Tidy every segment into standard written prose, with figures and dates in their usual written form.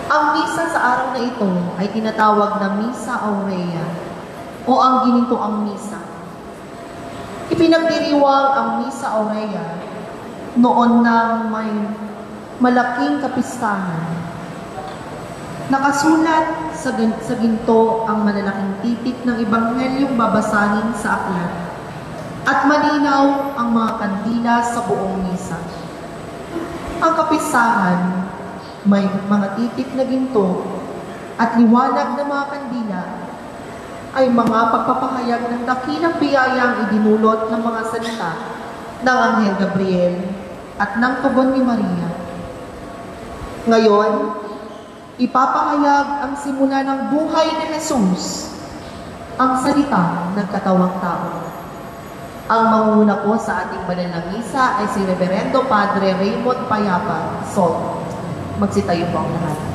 Ang misa sa araw na ito ay tinatawag na Misa Aurea o ang ginintoang misa. Ipinagdiriwang ang Misa Aurea noon na may malaking kapistahan. Nakasulat sa ginto ang malalaking titik ng Ebanghelyong babasahin sa aklat at malinaw ang mga kandila sa buong misa. Ang kapistahan may mga titik na ginto at liwanag na mga kandila ay mga pagpapahayag ng dakilang biyayang idinulot ng mga salita ng Anghel Gabriel at ng tugon ni Maria. Ngayon, ipapahayag ang simula ng buhay ni Jesus, ang salita ng katawang tao. Ang manguna po sa ating banal na misa ay si Reverendo Padre Raymond Payapa, Sol. Magsitayo po ang lahat.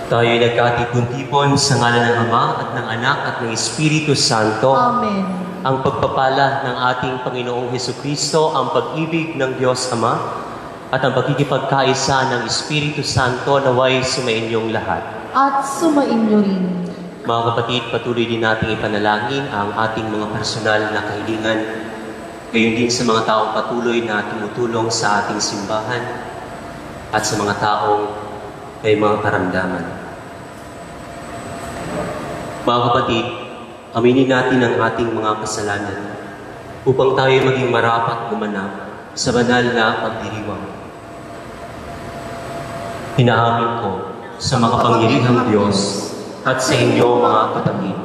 Tayo'y nagkatipon-tipon sa ngalan ng Ama at ng Anak at ng Espiritu Santo. Amen. Ang pagpapala ng ating Panginoong Hesukristo, ang pag-ibig ng Diyos Ama, at ang pagkikipagkaisa ng Espiritu Santo naway sumainyong lahat. At sumainyo rin. Mga kapatid, patuloy din nating ipanalangin ang ating mga personal na kahilingan, gayon din sa mga taong patuloy na tumutulong sa ating simbahan at sa mga taong may mga karamdaman. Mga kapatid, aminin natin ang ating mga kasalanan upang tayo maging marapat gumanap sa banal na pagdiriwang. Hinaamin ko sa makapangyarihang Diyos at sa inyo mga kapatid,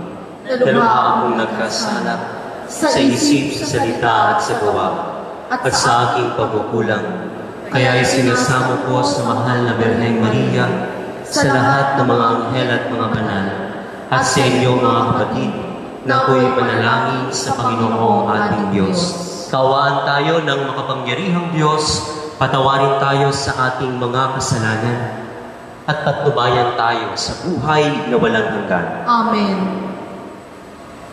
na lubha akong nagkasala sa isip, sa salita at sa gawa, at sa aking pagkukulang. Kaya isinasamo ko sa mahal na Birheng Maria, sa lahat ng mga anghel at mga banal, at sa inyo mga kapatid, na ako'y panalangin sa Panginoong ating Diyos. Kaawaan tayo ng makapangyarihang Diyos, patawarin tayo sa ating mga kasalanan, at patnubayan tayo sa buhay na walang hanggan. Amen.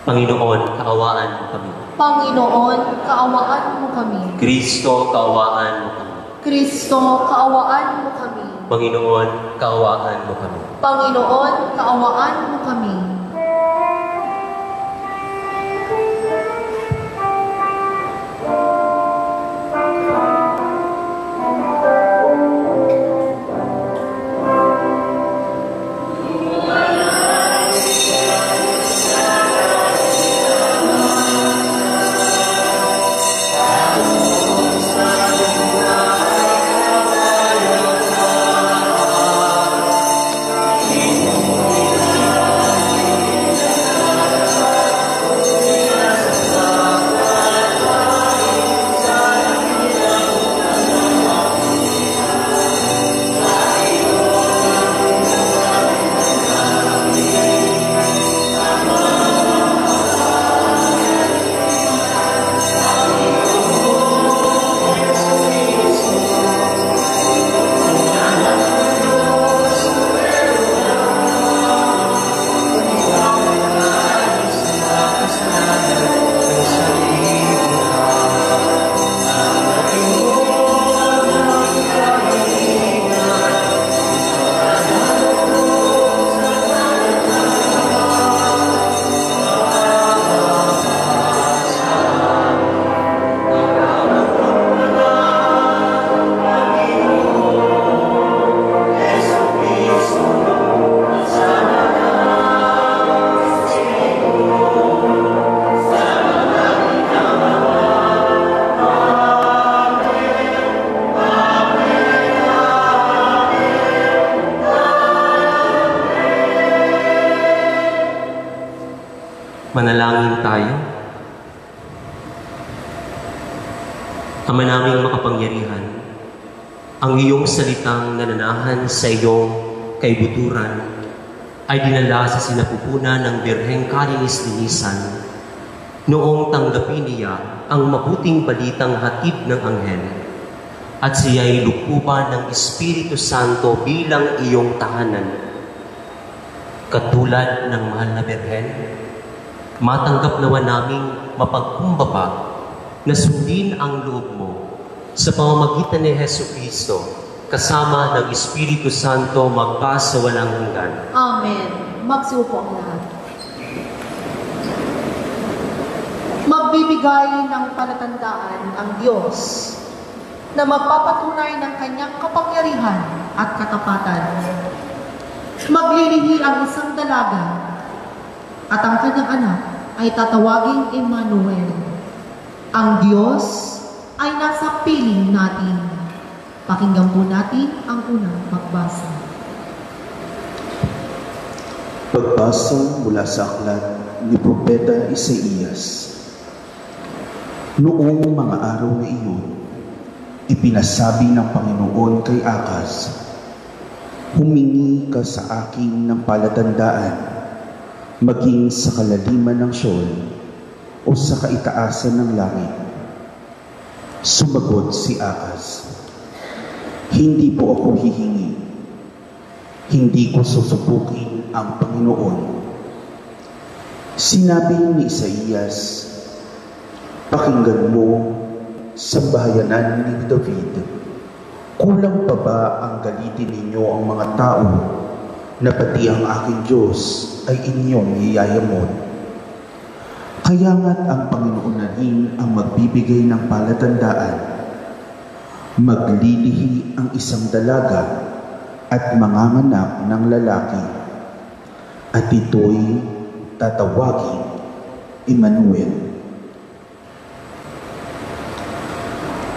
Panginoon, kaawaan mo kami. Panginoon, kaawaan mo kami. Kristo, kaawaan mo kami. Kristo, kaawaan mo kami. Panginoon, kaawaan mo kami. Panginoon, kaawaan mo kami. Manalangin tayo. Ama naming makapangyarihan, ang iyong salitang nananahan sa iyong kaibuturan ay dinala sa sinapupunan ng Birheng Kalinis-linisan noong tanggapin niya ang mabuting balitang hatid ng anghel at siya'y lukuban ng Espiritu Santo bilang iyong tahanan. Katulad ng mahal na Birhen, matanggap nawa naming mapagkumbaba na sundin ang loob mo sa pamamagitan ni Hesukristo kasama ng Espiritu Santo magpa sa walang hanggan. Amen. Magsiupo ang lahat. Magbibigay ng palatandaan ang Diyos na magpapatunay ng kanyang kapangyarihan at katapatan. Maglilihi ang isang dalaga at ang kanyang anak ay tatawaging Emmanuel. Ang Diyos ay nasa piling natin. Pakinggan po natin ang unang pagbasa. Pagbasa mula sa aklat ni Propeta Isaías. Noong mga araw na iyon, ipinasabi ng Panginoon kay Akaz, "Humingi ka sa akin ng palatandaan, maging sa kalaliman ng Sheol o sa kaitaasan ng langit." Sumagot si Akaz, "Hindi po ako hihingi. Hindi ko susubukin ang Panginoon. Sinabi ni Isaías, pakinggan mo, sambahayanan ni David, kulang pa ba ang galitin ninyo ang mga tao na pati ang aking Diyos ay inyong yayamon? Kaya nga't ang Panginoon na rin ang magbibigay ng palatandaan. Maglilihi ang isang dalaga at manganganak ng lalaki, at ito'y tatawagin Emmanuel.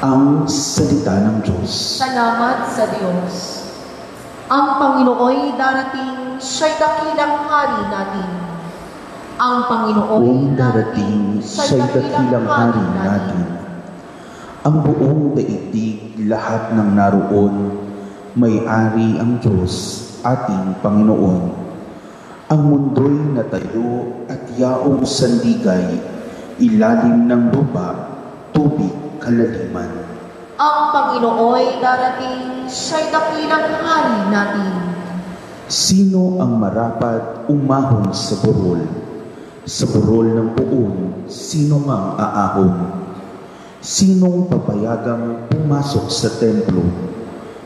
Ang salita ng Diyos. Salamat sa Diyos. Ang Panginooy darating, siya'y dakilang hari natin. Ang Panginooy darating, siya'y dakilang hari natin. Ang buong daigdig, lahat ng naroon, may-ari ang Diyos, ating Panginoon. Ang mundo'y natayo at yaong sandigay, ilalim ng lupa, tubig kalaliman. Ang Panginooy darating, siya'y dakilang hari natin. Sino ang marapat umahon sa burol? Sa burol ng puon, sino mang aahon? Sinong papayagang pumasok sa templo?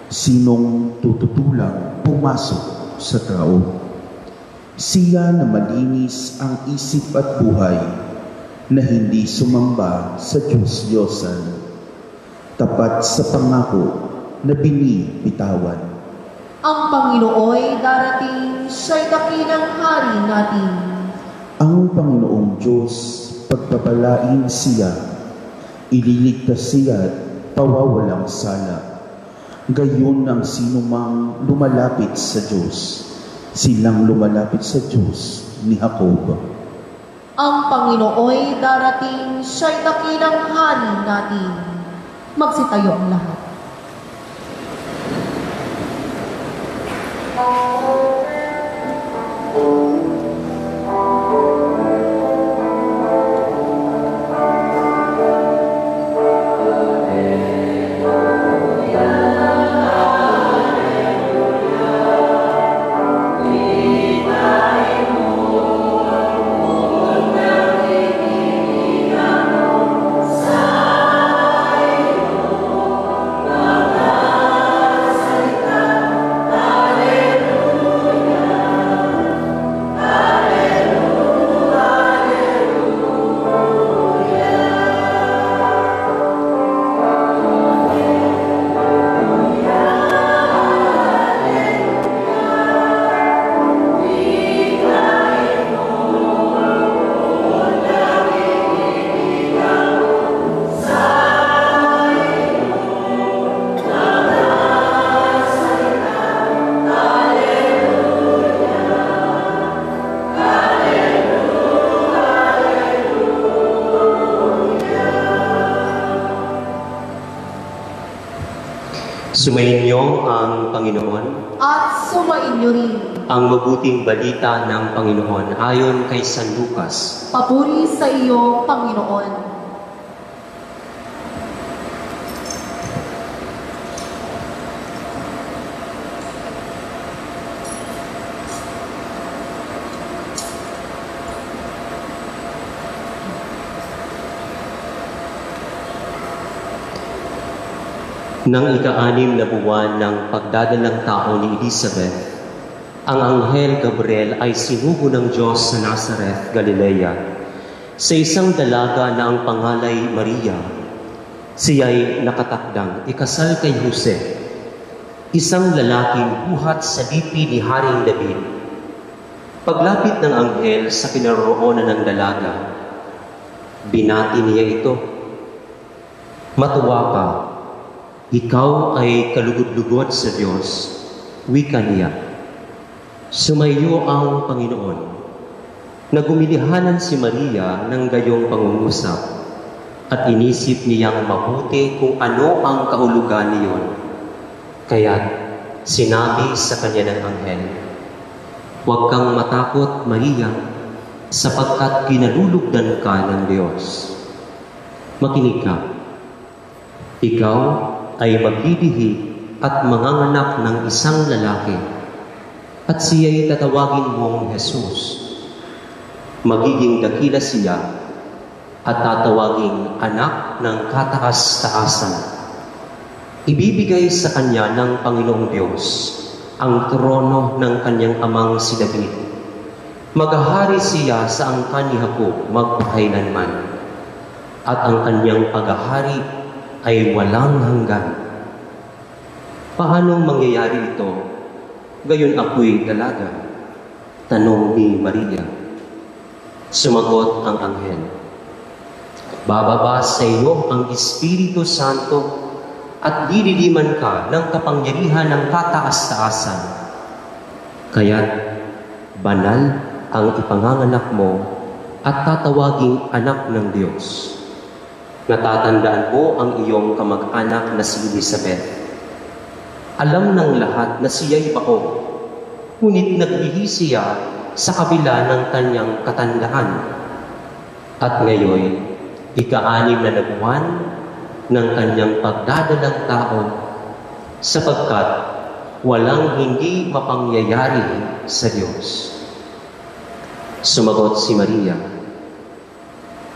Sinong tututulang pumasok sa tao? Siya na malinis ang isip at buhay, na hindi sumamba sa Diyos-Diyosan, tapat sa pangako na binibitawan. Ang Panginooy darating, siya'y dakilang hari natin. Ang Panginoong Diyos, pagpapalain siya, ililigtas siya at pawawalang sala. Gayon ang sinumang lumalapit sa Diyos, silang lumalapit sa Diyos ni Jacob. Ang Panginooy darating, siya'y dakilang hari natin. Magsitayo ang lahat. Sumainyo ang Panginoon At sumainyo rin. ang mabuting balita ng Panginoon ayon kay San Lucas. Papuri sa iyo, Panginoon. Nang ika-6 na buwan ng pagdadalang tao ni Elizabeth, ang Anghel Gabriel ay sinugo ng Diyos sa Nazareth, Galilea, sa isang dalaga na ang pangalay Maria. Siya'y nakatakdang ikasal kay Jose, isang lalaking buhat sa lipi ni Haring David. Paglapit ng anghel sa kinaroroonan ng dalaga, binati niya ito, "Matuwa ka, ikaw ay kalugod-lugod sa Diyos," wika niya. Sumayo ang Panginoon. Nagumilihanan si Maria ng gayong pangungusap at inisip niyang mabuti kung ano ang kahulugan niyon. Kaya't sinabi sa kanya ng anghel, "Huwag kang matakot, Maria, sapagkat kinalulugdan ka ng Diyos. Makinig ka. Ikaw ay maglilihi at manganganak ng isang lalaki, at siya'y tatawagin mong Jesus. Magiging dakila siya at tatawaging anak ng kataas-taasan. Ibibigay sa kanya ng Panginoong Diyos ang trono ng kanyang amang si David. Maghahari siya sa angkan ni Jacob magpakailanman, at ang kanyang paghahari ay walang hanggan. Paanong mangyayari ito? Gayon ako'y dalaga. Tanong ni Maria. Sumagot ang anghel, bababa sa iyo ang Espiritu Santo at dililiman ka ng kapangyarihan ng kataas-taasan. Kaya't banal ang ipanganganak mo at tatawaging anak ng Diyos. Natatandaan mo ang iyong kamag-anak na si Elizabeth. Alam ng lahat na siya'y baog, ngunit naglihi siya sa kabila ng kanyang katandaan. At ngayon, ika-6 na buwan ng kanyang pagdadalang tao, sapagkat walang hindi mapangyayari sa Diyos. Sumagot si Maria,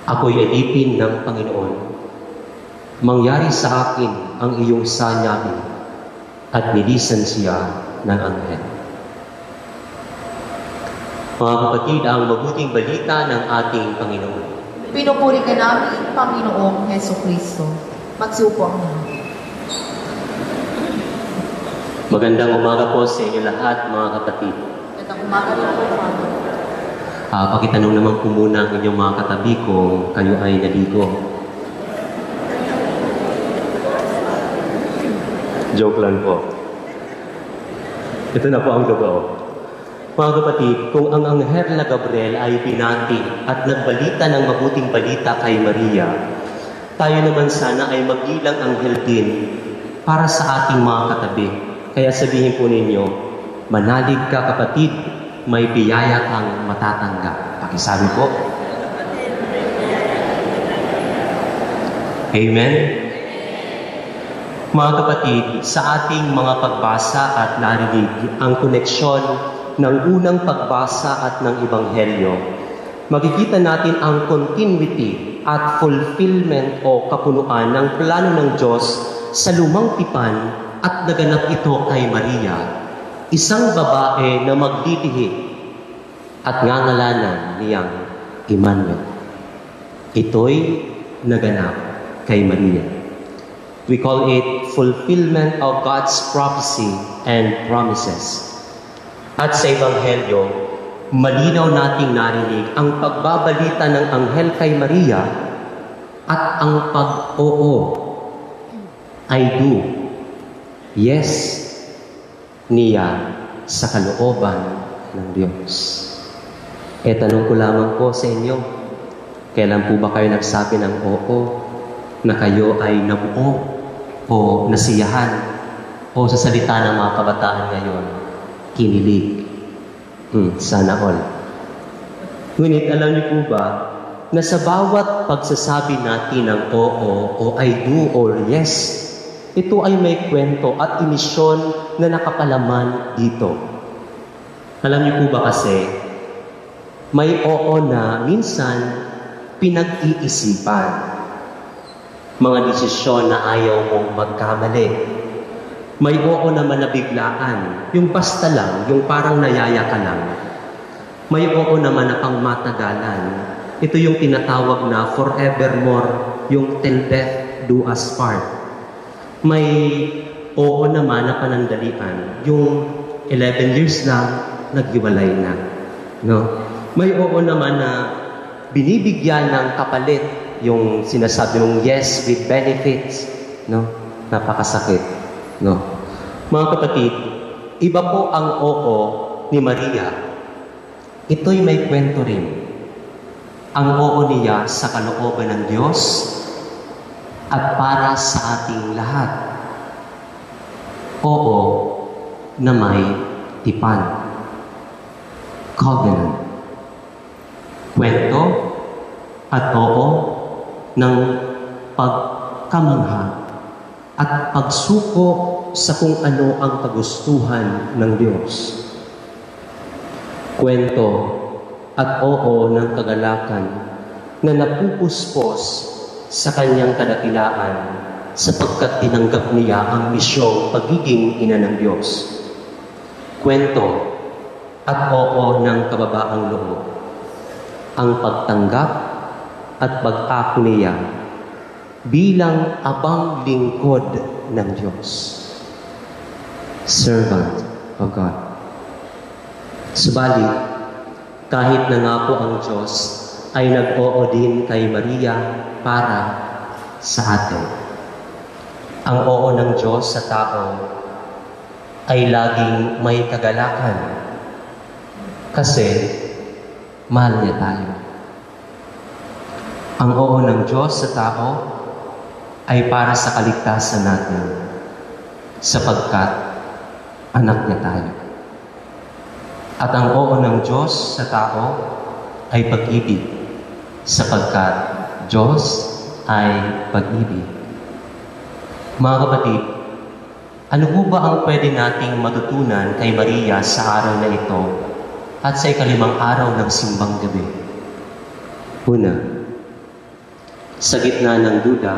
ako'y alipin ng Panginoon. Mangyari sa akin ang iyong sanabi, at nilisan siya ng anghel. Mga kapatid, ang mabuting balita ng ating Panginoon. Pinupuri ka namin, Panginoong Hesukristo. Magsupo ang mga. Magandang umaga po sa inyo lahat, mga kapatid. Magandang umaga rin po, Father. Pakitanong naman po muna ang inyong mga katabi kung kayo ay naligo. Joke lang po. Ito na po ang totoo. Mga kapatid, kung ang anghel na Gabriel ay binati at nagbalita ng mabuting balita kay Maria, tayo naman sana ay magilang anghel din para sa ating mga katabi. Kaya sabihin po ninyo, manalig ka kapatid, may biyaya kang matatanggap. Pakisabi po. Amen? Mga kapatid, sa ating mga pagbasa at narinig ang koneksyon ng unang pagbasa at ng Ebanghelyo, makikita natin ang continuity at fulfillment o kapunuan ng plano ng Diyos sa lumang tipan at naganap ito kay Maria, isang babae na magditihi at ngangalanan niyang Emmanuel. Ito'y naganap kay Maria. We call it fulfillment of God's prophecy and promises. At sa Ebanghelyo, malinaw nating narinig ang pagbabalita ng anghel kay Maria at ang pag-oo, I do, yes, niya sa kalooban ng Diyos. Tanong ko lamang po sa inyo, kailan po ba kayo nagsabi ng oo, na kayo ay nabuo o nasiyahan o sa salita ng mga kabataan ngayon, kinilig? Sana all. Ngunit alam niyo po ba na sa bawat pagsasabi natin ng oo o I do or yes, ito ay may kwento at imisyon na nakapalaman dito. Alam niyo po ba kasi, may oo na minsan pinag-iisipan. Mga desisyon na ayaw mong magkamali. May oo naman na biglaan, yung basta lang, yung parang nayaya ka lang. May oo naman na pangmatagalan. Ito yung tinatawag na forevermore, yung till death do us part. May oo naman na panandalian, yung 11 years lang, naghiwalay na. No? May oo naman na binibigyan ng kapalit, yung sinasabi mong yes with benefits, no? Napakasakit, no? Mga kapatid, iba po ang oo ni Maria. Ito'y may kwento rin. Ang oo niya sa kalooban ng Diyos at para sa ating lahat. Oo na may tipan. Covenant. Kwento at oo ng pagkamangha at pagsuko sa kung ano ang kagustuhan ng Diyos. Kwento at oo ng kagalakan na napupuspos sa kanyang kadakilaan sapagkat tinanggap niya ang misyong pagiging ina ng Diyos. Kwento at oo ng kababaang loob, ang pagtanggap at pag-ako niya bilang abang lingkod ng Diyos. Servant of God. Subalit, kahit na nga po ang Diyos ay nag-oo din kay Maria para sa atin. Ang oo ng Diyos sa tao ay laging may kagalakan kasi mahal niya tayo. Ang oo ng Diyos sa tao ay para sa kaligtasan natin sapagkat anak niya tayo. At ang oo ng Diyos sa tao ay pag-ibig sapagkat Diyos ay pag-ibig. Mga kapatid, ano po ba ang pwede nating matutunan kay Maria sa araw na ito at sa ikalimang araw ng simbang gabi? Una, sa gitna ng duda,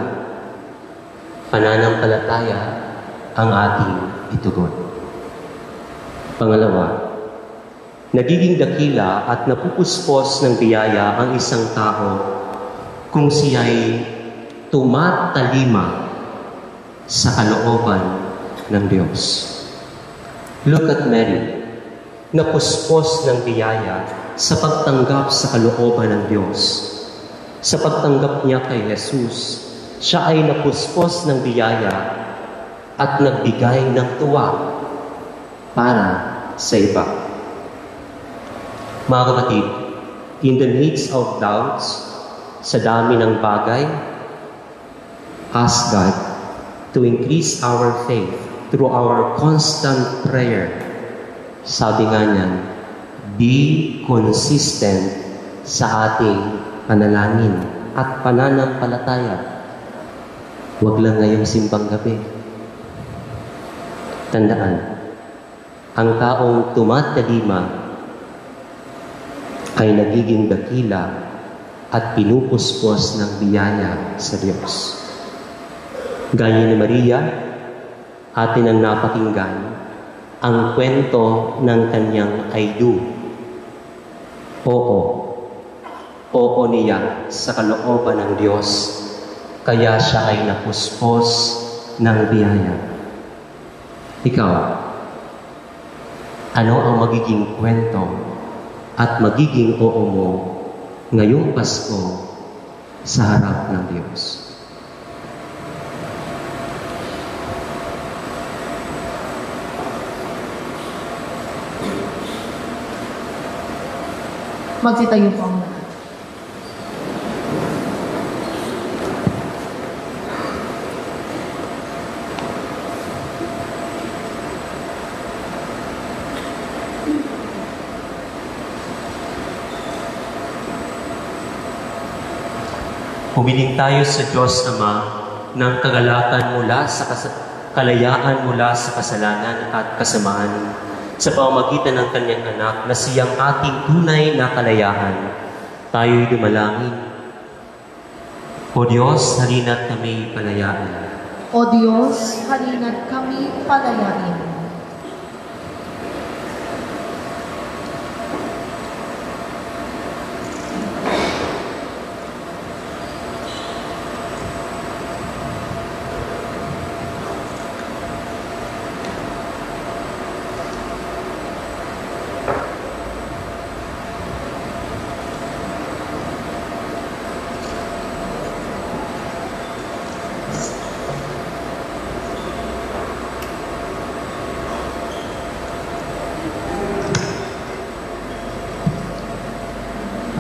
pananampalataya ang ating itugon. Pangalawa, nagiging dakila at napupuspos ng biyaya ang isang tao kung siya'y tumatalima sa kalooban ng Diyos. Look at Mary, napuspos ng biyaya sa pagtanggap sa kalooban ng Diyos. Sa pagtanggap niya kay Jesus, siya ay napuspos ng biyaya at nagbigay ng tuwa para sa iba. Mga kapatid, in the midst of doubts, sa dami ng bagay, ask God to increase our faith through our constant prayer. Sabi nga niyan, be consistent sa ating panalangin at pananampalataya. Huwag lang ngayong simbang gabi. Tandaan, ang taong tumatalima ay nagiging dakila at pinupuspos ng biyaya sa Diyos. Gaya ni Maria, atin ang napakinggan ang kwento ng kanyang I do. Oo. Oo niya sa kalooban ng Diyos, kaya siya ay napuspos ng biyaya. Ikaw, ano ang magiging kwento at magiging oo mo ngayong Pasko sa harap ng Diyos? Magsitayo po ang lahat. Humiling tayo sa Diyos Ama ng kagalakan mula sa kalayaan mula sa kasalanan at kasamaan sa pamamagitan ng kanyang anak na siyang ating tunay na kalayaan. Tayo'y dumalangin. O Diyos, halina't kami palayain. O Diyos, halina't kami palayain.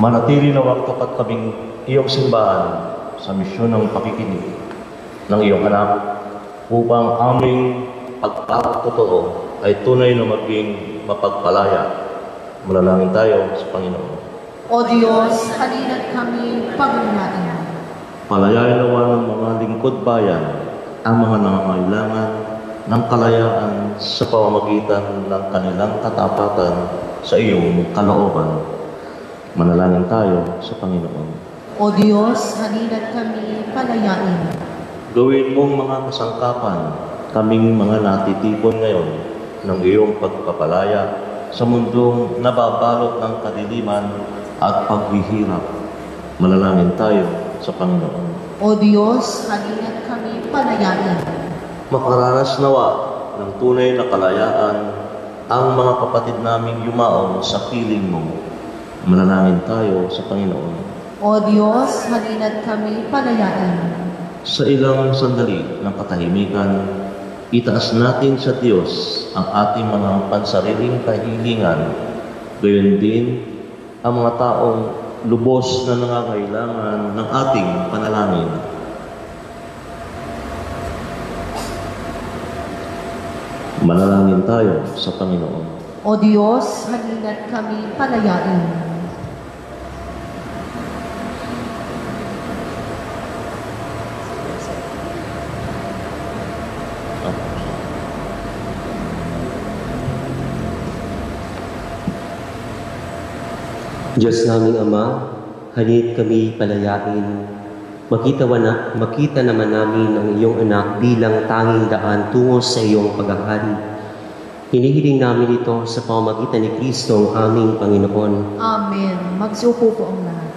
Manatili nawag tapat kaming iyong simbahan sa misyon ng pakikinig ng iyong anak upang aming pagkakatotoo ay tunay na maging mapagpalaya. Manalangin tayo sa Panginoon. O Diyos, halina't kami pagmanatin. Palayain nawa ng mga lingkod bayan ang mga nangangailangan ng kalayaan sa pamamagitan ng kanilang katapatan sa iyong kalooban. Manalangin tayo sa Panginoon. O Diyos, halina't kami palayain. Gawin mong mga kasangkapan, kaming mga natitipon ngayon ng iyong pagpapalaya sa mundong nababalot ng kadiliman at paghihirap. Manalangin tayo sa Panginoon. O Diyos, halina't kami palayain. Makaranas nawa ng tunay na kalayaan ang mga kapatid naming yumaon sa piling mo. Manalangin tayo sa Panginoon. O Diyos, halina't kami palayain. Sa ilang sandali ng katahimikan, itaas natin sa Diyos ang ating mga pansariling kahilingan. Gayon din ang mga taong lubos na nangangailangan ng ating panalangin. Manalangin tayo sa Panginoon. O Diyos, halina't kami palayain. Diyos naming Ama, halina't kami palayain. Makita naman namin ang iyong anak bilang tanging daan tungo sa iyong paghahari. Hinihiling namin ito sa pamamagitan ni Kristo ang aming Panginoon. Amen. Magsiupo po ang lahat.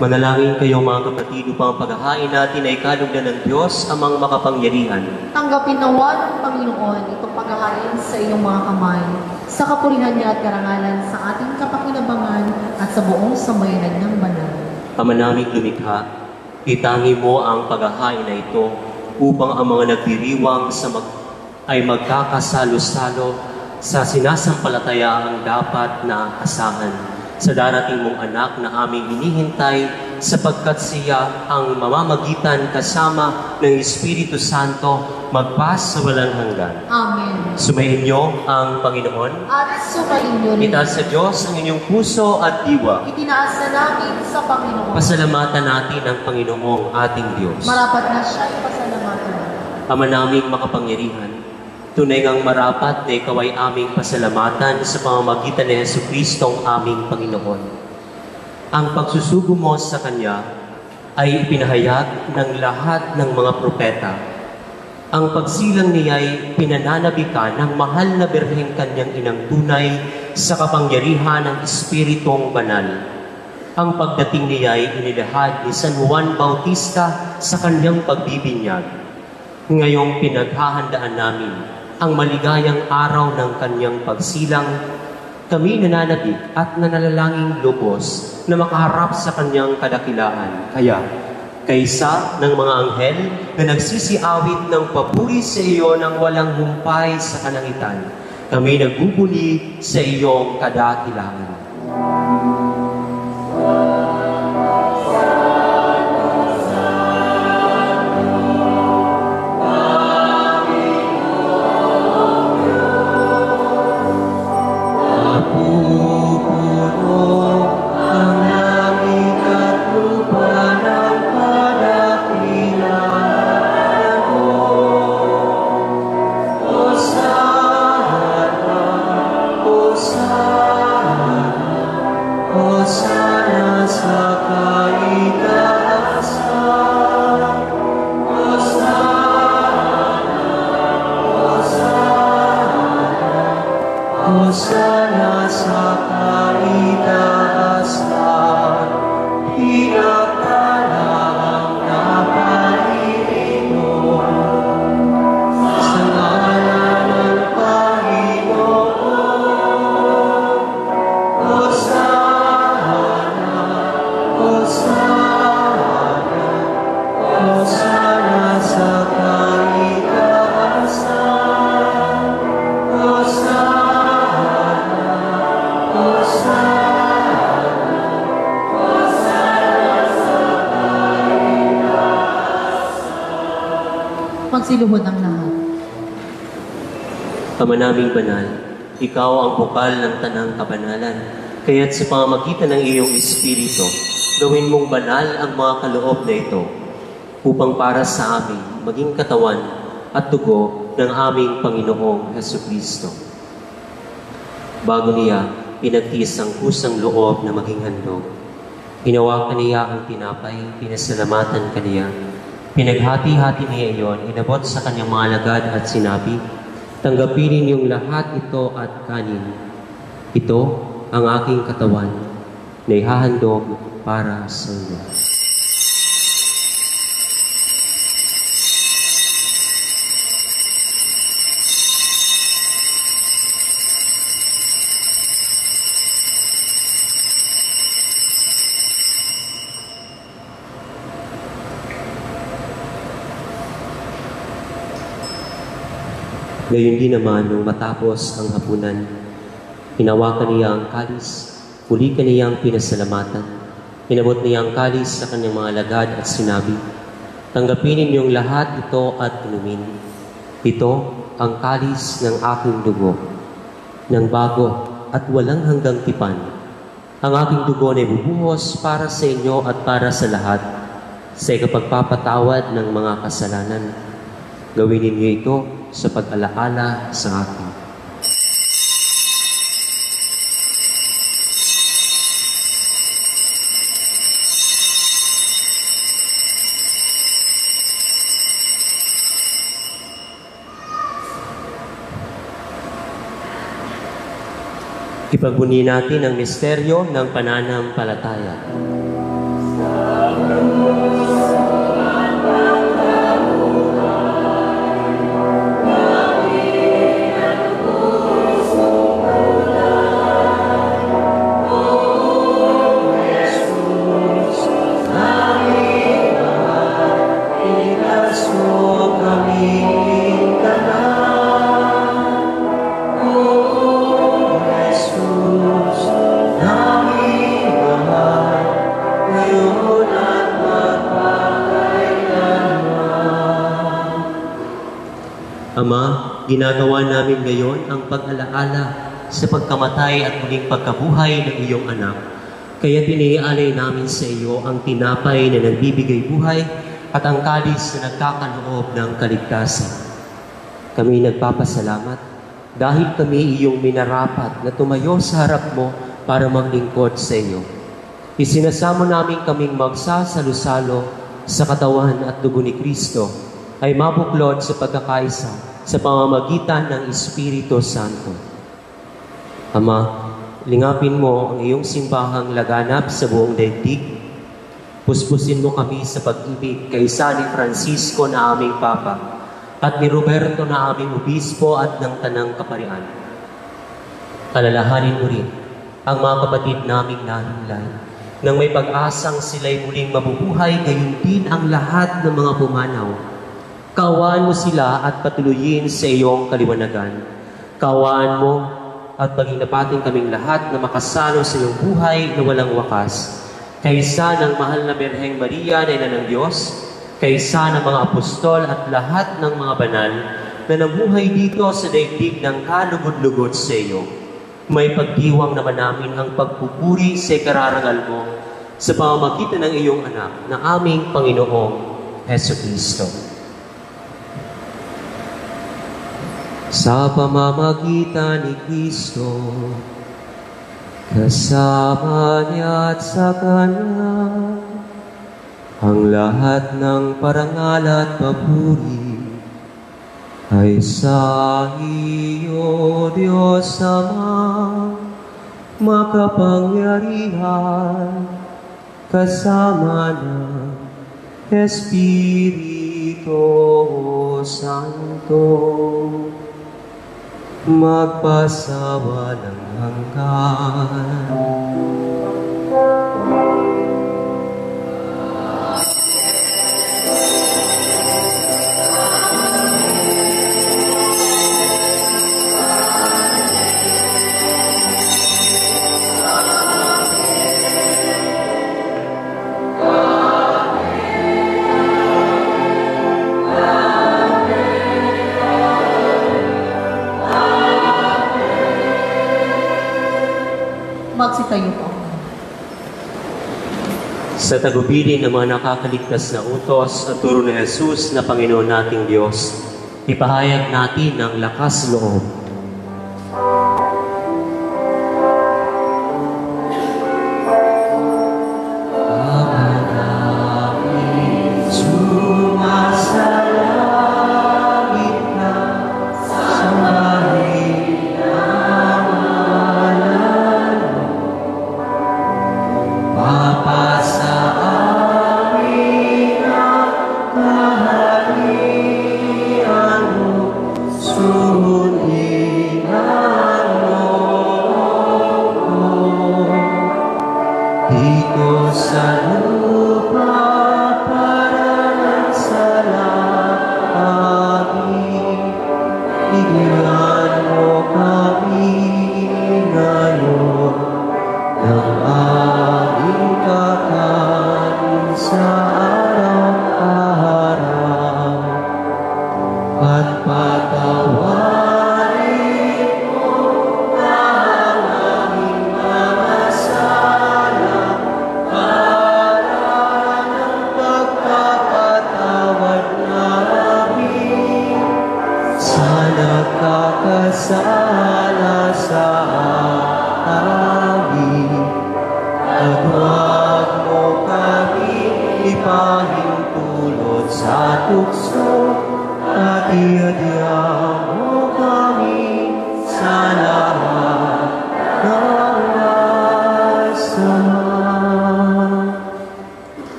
Manalangin kayo mga kapatid upang paghahain natin ay kalugdan ng Diyos amang makapangyarihan. Tanggapin nawa ng Panginoon itong paghahain sa iyong mga kamay, sa kapurihan niya at karangalan sa ating kapakinabangan at sa buong sambayanan ng banal. Ama naming lumikha, itangi mo ang paghahain na ito upang ang mga nagdiriwang ay magkakasalo-salo sa sinasampalatayaang dapat na asahan sa darating mong anak na aming hinihintay sapagkat siya ang mamamagitan kasama ng Espiritu Santo magpas sa walang hanggan. Amen. Sumayin niyo ang Panginoon. At sumayin niyo rin. Itaas sa Diyos ang inyong puso at diwa. Itinaas na namin sa Panginoon. Pasalamatan natin ang Panginoong ating Diyos. Marapat na siya'y pasalamatan. Ama naming makapangyarihan, tunay ngang marapat na ikaw ay aming pasalamatan sa pamamagitan ni Jesucristo ang aming Panginoon. Ang pagsusugo mo sa Kanya ay ipinahayag ng lahat ng mga propeta. Ang pagsilang niya ay pinananabika ng mahal na Birheng Kanyang inang tunay sa kapangyarihan ng Espiritong Banal. Ang pagdating niya ay inilahad ni San Juan Bautista sa kanyang pagbibinyag. Ngayong pinaghahandaan namin ang maligayang araw ng kanyang pagsilang, kami nananabik at nanalangin lubos na makaharap sa kanyang kadakilaan. Kaya, kaysa ng mga anghel na nagsisiawit ng papuri sa iyo ng walang humpay sa kalangitan, kami nagbubuli sa iyong kadakilaan. Magsiluhod ang lahat. Ama naming banal, ikaw ang bukal ng tanang kabanalan, kaya't sa pamamagitan ng iyong Espiritu, gawin mong banal ang mga kaloob na ito, upang para sa amin maging katawan at dugo ng aming Panginoong Jesucristo. Bago niya, pinagtiis ang kusang loob na maging handog. Hinawakan niya ang tinapay, pinasalamatan kaniya. Pinaghati-hati niya iyon, inabot sa kanyang mga alagad at sinabi, tanggapin ninyong lahat ito at kanin. Ito ang aking katawan na ihahandog para sa inyo. Gayon din naman nung matapos ang hapunan, hinawakan niya ang kalis, pulikan niya ang pinasalamatan, inabot niya ang kalis sa kanyang mga alagad at sinabi, tanggapin ninyong lahat ito at inumin. Ito ang kalis ng aking dugo, ng bago at walang hanggang tipan. Ang aking dugo na ibubuhos para sa inyo at para sa lahat, sa ikapagpapatawad ng mga kasalanan. Gawin ninyo ito sa pag-alaala sa akin. Ipagbuni natin ang misteryo ng pananampalataya. Ama, ginagawa namin ngayon ang pag-alaala sa pagkamatay at muling pagkabuhay ng iyong anak. Kaya piniaalay namin sa iyo ang tinapay na nagbibigay buhay at ang kalis na nagkakaloob ng kaligtasan. Kami nagpapasalamat dahil kami iyong minarapat na tumayo sa harap mo para maglingkod sa iyo. Isinasamo namin kaming magsasalo-salo sa katawan at dugo ni Kristo ay mabuklod sa pagkakaisa sa pamamagitan ng Espiritu Santo. Ama, lingapin mo ang iyong simbahang laganap sa buong daigdig. Puspusin mo kami sa pag-ibig kay ni Francisco na aming Papa at ni Roberto na aming Obispo at ng Tanang Kaparian. Alalahanin mo rin ang mga kapatid naming nahinlay nang may pag-asang sila'y muling mabubuhay, gayon din ang lahat ng mga pumanaw. Kaawaan mo sila at patuloyin sa iyong kaliwanagan. Kaawaan mo at paginapating kaming lahat na makasalo sa iyong buhay na walang wakas. Kaysa ng mahal na Birheng Maria na Ina ng Diyos, kaysa ng mga apostol at lahat ng mga banal na nabuhay dito sa daigdig ng kalugod-lugod sa iyo. May pagdiwang naman namin ang pagpupuri sa kararangal mo sa pamamagitan ng iyong anak na aming Panginoong Jesucristo. Sa pamamagitan ni Kristo, kasama niya at sa Kanya, ang lahat ng parangal at papuri ay sa iyo, Diyos Ama, makapangyarihan, kasama ng Espiritu Santo, magpasawalang hanggan. Magsitayo po. Sa tagubilin ng mga nakakaligtas na utos at turo ni Jesus na Panginoon nating Diyos, ipahayag natin ang lakas loob.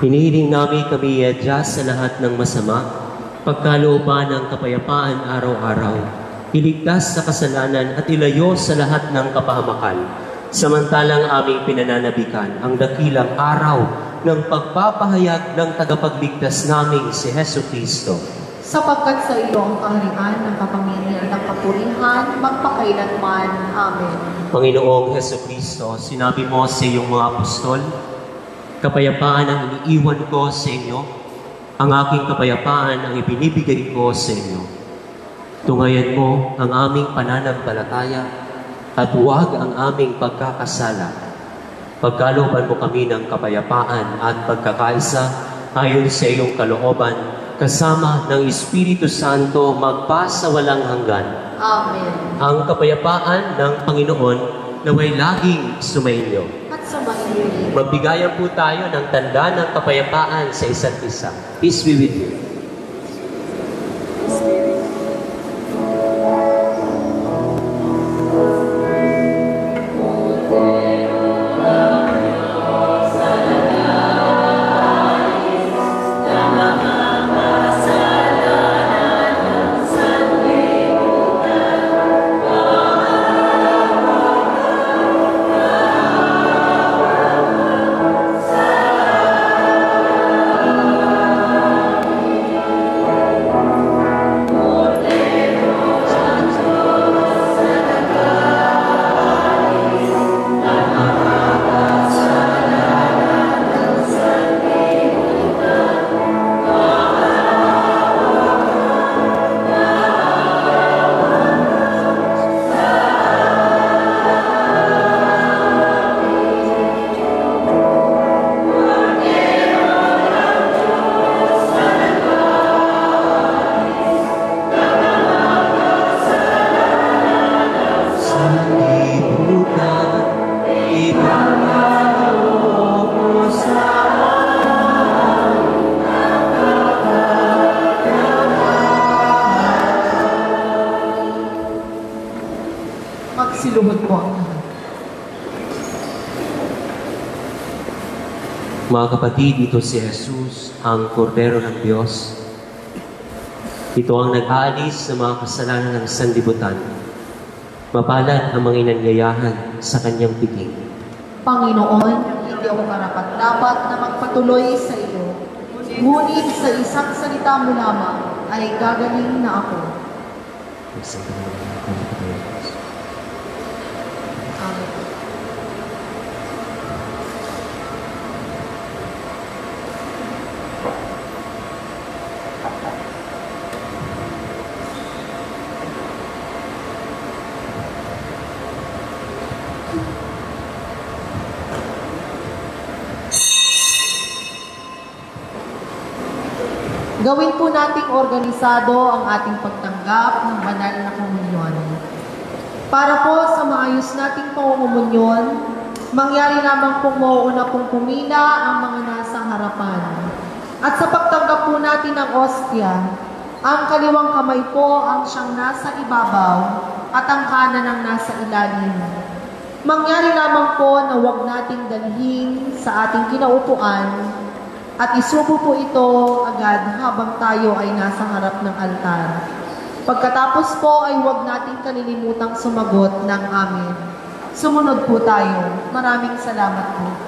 Hinihiling namin kami iadya sa lahat ng masama, pagkalooban ng kapayapaan araw-araw, iligtas sa kasalanan at ilayo sa lahat ng kapahamakan, samantalang aming pinananabikan ang dakilang araw ng pagpapahayag ng tagapagligtas naming si Jesucristo. Sapagkat sa iyo ang kaharian ng kapamilya ng kapurihan, magpakailanman. Amen. Panginoong Jesucristo, sinabi mo sa iyong mga apostol, kapayapaan ang iniiwan ko sa inyo, ang aking kapayapaan ang ibinibigay ko sa inyo. Tungayan mo ang aming pananampalataya at huwag ang aming pagkakasala. Pagkalooban mo kami ng kapayapaan at pagkakaisa ayon sa iyong kalooban, kasama ng Espiritu Santo magpa sa walang hanggan. Amen. Ang kapayapaan ng Panginoon naway laging sumainyo. At sumainyo. Magbigayan po tayo ng tanda ng kapayapaan sa isa't isa. Peace be with you. Magsiluhod po ang lahat. Mga kapatid, ito si Jesus, ang Kordero ng Diyos. Ito ang nag-aalis sa mga kasalanan ng sanlibutan. Mapalad ang mga inanyayahan sa kanyang piking. Panginoon, hindi ako karapat-dapat na magpatuloy sa iyo. Ngunit sa isang salita mo lamang ay gagaling na ako. Amen. Gawin po nating organisado ang ating pagtanggap ng banal na komunyon. Para po sa maayos nating pamumumunyon, mangyari lamang pong mauuna pong pumila ang mga nasa harapan. At sa pagtanggap po natin ng ostya, ang kaliwang kamay po ang siyang nasa ibabaw at ang kanan ang nasa ilalim. Mangyari lamang po na huwag nating dalhin sa ating kinaupuan at isubo po ito agad habang tayo ay nasa harap ng altar. Pagkatapos po ay huwag nating kalilimutang sumagot ng amen. Sumunod po tayo. Maraming salamat po.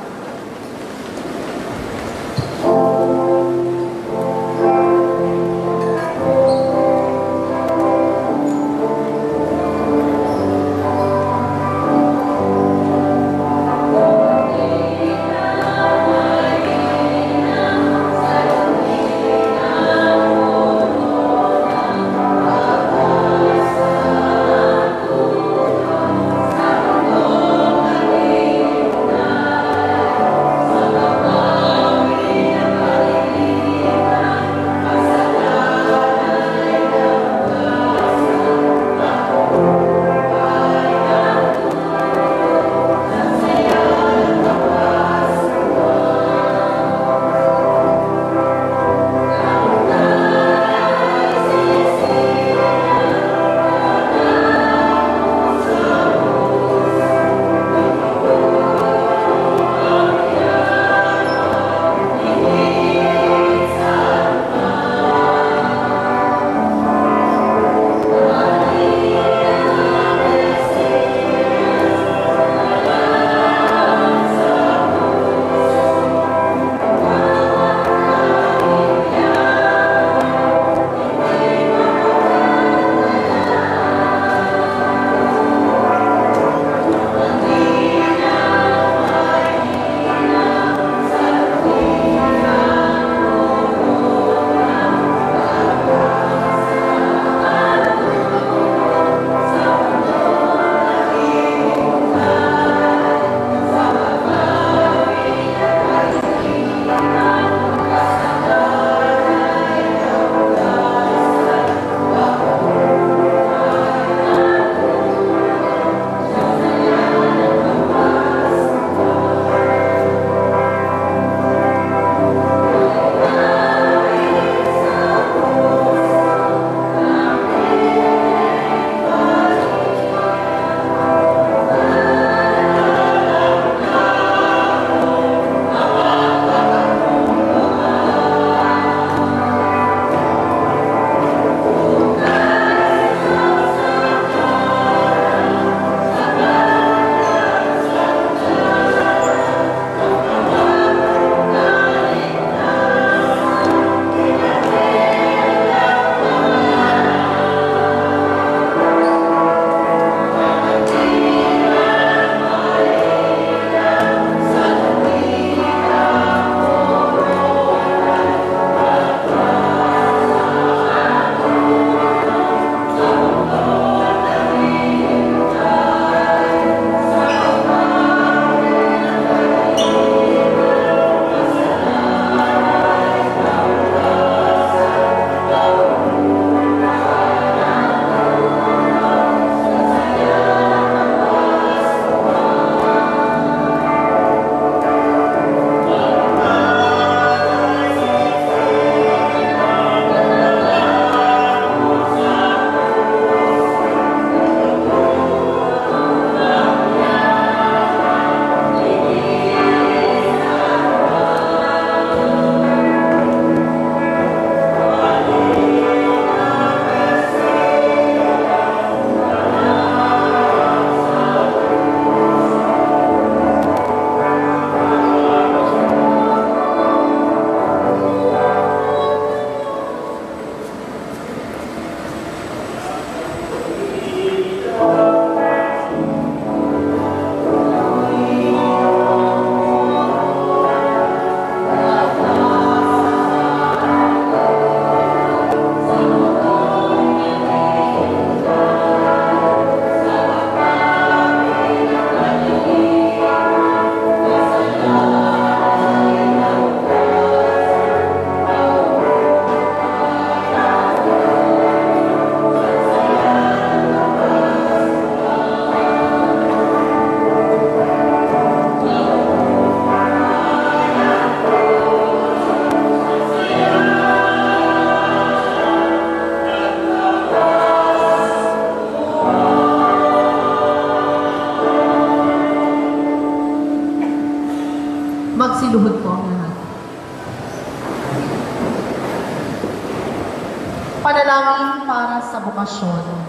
bukasyon.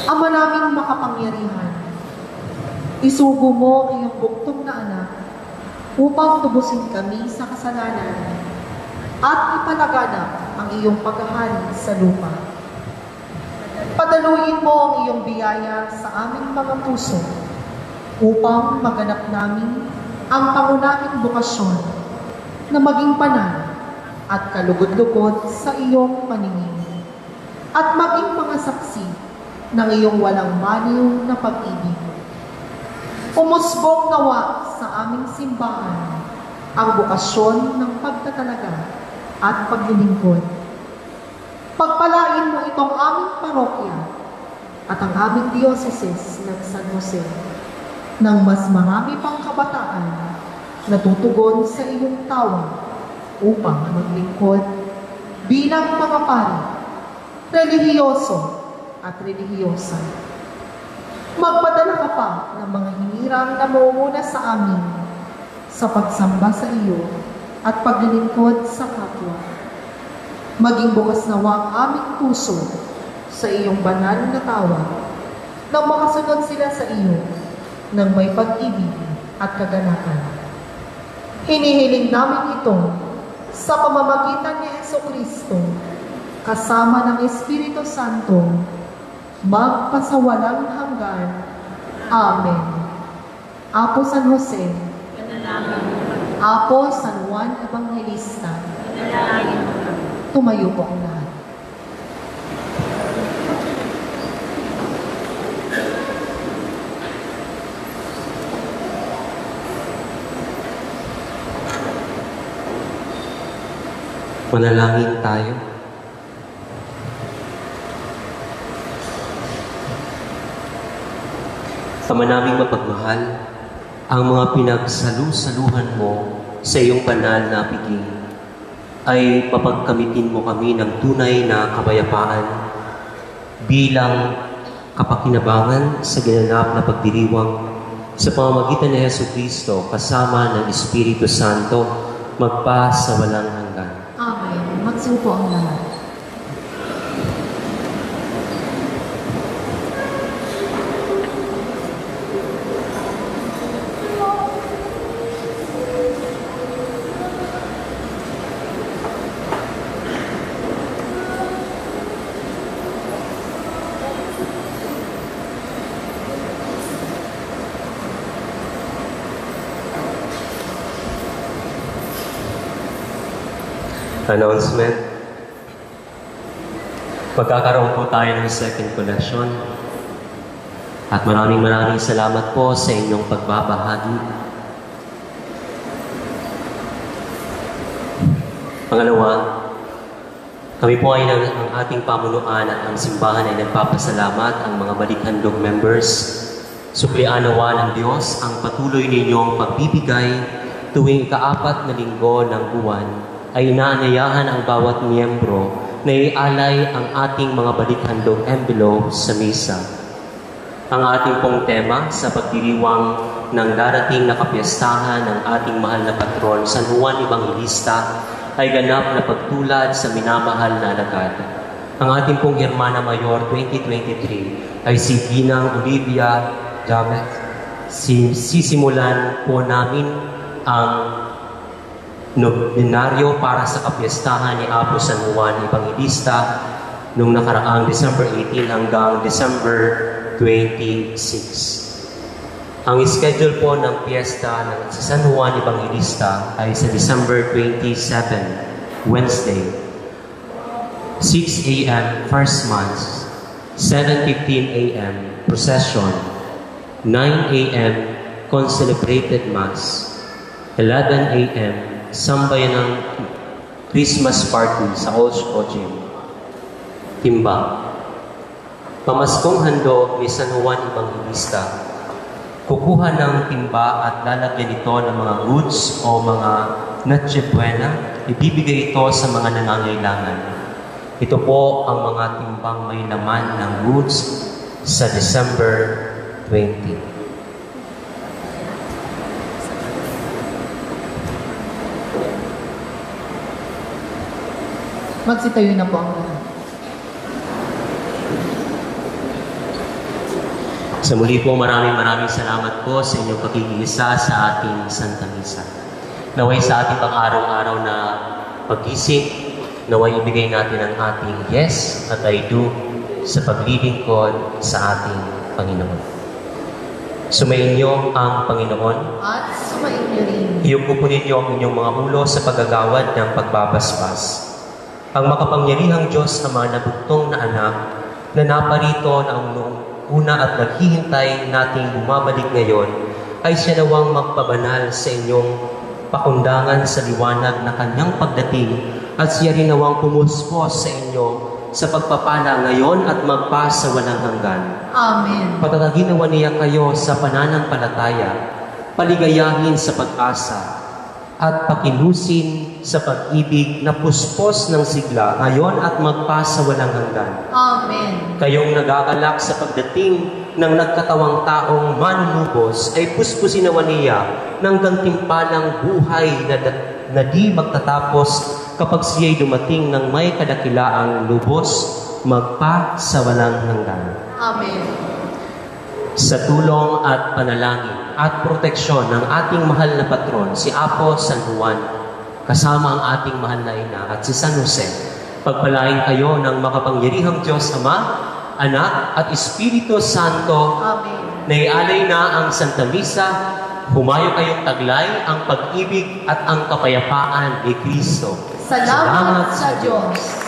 Ama naming makapangyarihan, isugo mo ang iyong buktong na anak upang tubusin kami sa kasalanan at ipalaganap ang iyong paghahari sa lupa. Padaluin mo ang iyong biyaya sa aming mga puso upang maganap namin ang pangunahing bukasyon na maging banal at kalugod-lugod sa iyong paningin at maging mga saksi ng iyong walang baliw na pag-ibig. Umusbong nawa sa aming simbahan ang bukasyon ng pagtatalaga at paglilingkod. Pagpalain mo itong aming parokya at ang aming diocese ng San Jose ng mas marami pang kabataan na tutugon sa iyong tawag upang maglingkod bilang mga pari, relihiyoso at relihiyosa. Magpadala ka pa ng mga hinirang na maumuna sa amin sa pagsamba sa iyo at paglilingkod sa kapwa. Maging bukas nawa ang aming puso sa iyong banal na tawag nang makasunod sila sa iyo ng may pag-ibig at kaganapan. Hinihiling namin ito sa pamamagitan ni Jesucristo kasama ng Espiritu Santo magpasawalang hanggan. Amen. Apo San Jose, Apo San Juan Evangelista, tumayo po ang lahat. Manalangin tayo. Ama naming mapagmahal, ang mga pinagsalu-saluhan mo sa iyong banal na piging ay mapagkamitin mo kami ng tunay na kapayapaan bilang kapakinabangan sa ginanap na pagdiriwang sa pamamagitan ni Jesucristo kasama ng Espiritu Santo magpa sa walang hanggan. Amen. Magsupo ang lahat. Announcement. Magkakaroon po tayo ng second collection. At maraming salamat po sa inyong pagbabahagi. Pangalawa, kami po ay ang ating pamunuan at ang simbahan ay nagpapasalamat ang mga balikhandog members. Suplian nawa ng Diyos ang patuloy ninyong pagbibigay tuwing ika-4 na linggo ng buwan ay inaanyayahan ang bawat miyembro na ialay ang ating mga balikhandog envelope sa misa. Ang ating pong tema sa pagdiriwang ng darating na kapiyastahan ng ating mahal na patron, San Juan Evangelista, ay ganap na pagtulad sa minamahal na alagad. Ang ating pong Hermana Mayor 2023 ay si Ginang Olivia Jamet. Sisimulan po namin ang nobenaryo para sa kapiyastahan ni Apo San Juan Evangelista noong nakaraang December 18 hanggang December 26. Ang schedule po ng piyesta ng San Juan Evangelista ay sa December 27, Wednesday, 6 a.m. First Mass, 7:15 a.m. Procession, 9 a.m. Concelebrated Mass, 11 a.m. Sambayan ng Christmas party sa Olsco Gym. Timba. Pamaskong handog ni San Juan Evangelista. Kukuha ng timba at lalagyan ito ng mga goods o mga Noche Buena. Ibibigay ito sa mga nangangailangan. Ito po ang mga timbang may laman ng goods sa December 20. Magsitayo na po ang lahat. Sa muli po, maraming salamat po sa inyong pakikiisa sa ating Santa Misa. Naway sa ating pang-araw-araw na pag-isip, naway ibigay natin ang ating yes at I do sa paglilingkod sa ating Panginoon. Sumainyo ang Panginoon. At sumainyo rin. Iyuko po ninyo ang inyong mga ulo sa paggagawad ng pagbabasbas. Ang makapangyarihang Diyos na mga nabugtong na anak na naparito na ang noong una at naghihintay nating bumabalik ngayon ay siya nawang magpabanal sa inyong pakundangan sa liwanag na kanyang pagdating at siya rin nawang pumuspos sa inyo sa pagpapala ngayon at magpa sa walang hanggan. Amen. Patatagin nawa niya kayo sa pananampalataya, paligayahin sa pag-asa, at pakilusin sa pag-ibig na puspos ng sigla ngayon at magpa sa walang hanggan. Amen. Kayong nagagalak sa pagdating ng nagkatawang taong manunubos ay puspusin nawa niya ng gantimpalang buhay na di magtatapos kapag siya'y dumating ng may kadakilaang lubos magpa sa walang hanggan. Amen. Sa tulong at panalangin at proteksyon ng ating mahal na patron, si Apo San Juan, kasama ang ating mahal na ina at si San Jose, pagpalain kayo ng makapangyarihang Diyos Ama, Anak at Espiritu Santo. Amen. Naialay na ang Santa Misa, humayo kayong taglay ang pag-ibig at ang kapayapaan ni Kristo. Salamat sa Diyos.